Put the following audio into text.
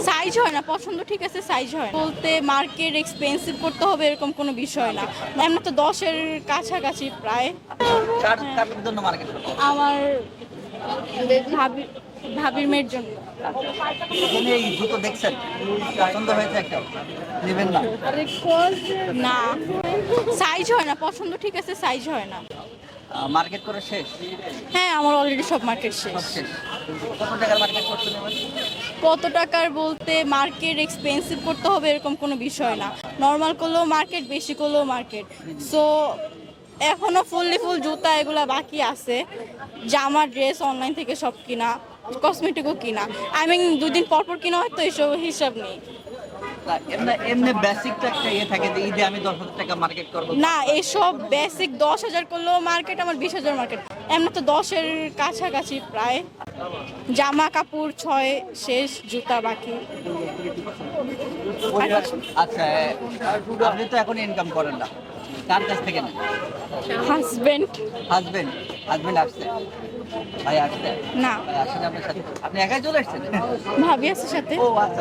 Size হয় না, পছন্দ ঠিক আছে, সাইজ হয় না। বলতে মার্কেট এক্সপেন্সিভ করতে হবে এরকম কোনো বিষয় না, এমনি তো 10-এর কাছাকাছি প্রায়। কার জন্য মার্কেট করতে? আমার ভাবি ভাবির মেয়ের জন্য। এখানে এই জুতো দেখছেন, পছন্দ হয়েছে একটা, নেবেন না? না, সাইজ হয় না, পছন্দ ঠিক আছে, সাইজ হয় না। মার্কেট করে শেষ? হ্যাঁ, আমার অলরেডি সব মার্কেট শেষ। সব শেষ। কত টাকার মার্কেট করতে নেবেন? কত টাকার বলতে মার্কেট এক্সপেন্সিভ করতে হবে এরকম কোনো বিষয় না, নর্মাল করলেও মার্কেট, বেশি করলেও মার্কেট। সো এখনো ফুল জুতা এগুলা বাকি আছে, জামা ড্রেস অনলাইন থেকে সব কিনা, কসমেটিকও কিনা, আই মিন 2 দিন পর কিনা হয়তো, এসব হিসাব নেই। এমনি বেসিকটা একটা ইয়ে থাকে যে ঈদে আমি 10,000 টাকা মার্কেট করবো। না, এসব বেসিক 10,000 করলেও মার্কেট, আমার 20,000 মার্কেট, এমনি তো 10-এর কাছাকাছি প্রায়। জামা কাপড় 6 শেষ, জুতা বাকি। আচ্ছা, আপনি তো এখন ইনকাম করেন না, কার কাছ থেকে নেন? হাজবেন্ড। হাজবেন্ড? হাজবেন্ড আসছে? ভাই আসছে? না, ভাই আসেন আপনার সাথে? আপনি একাই চলে আসছেন? ভাবি আছে সাথে। ও আচ্ছা।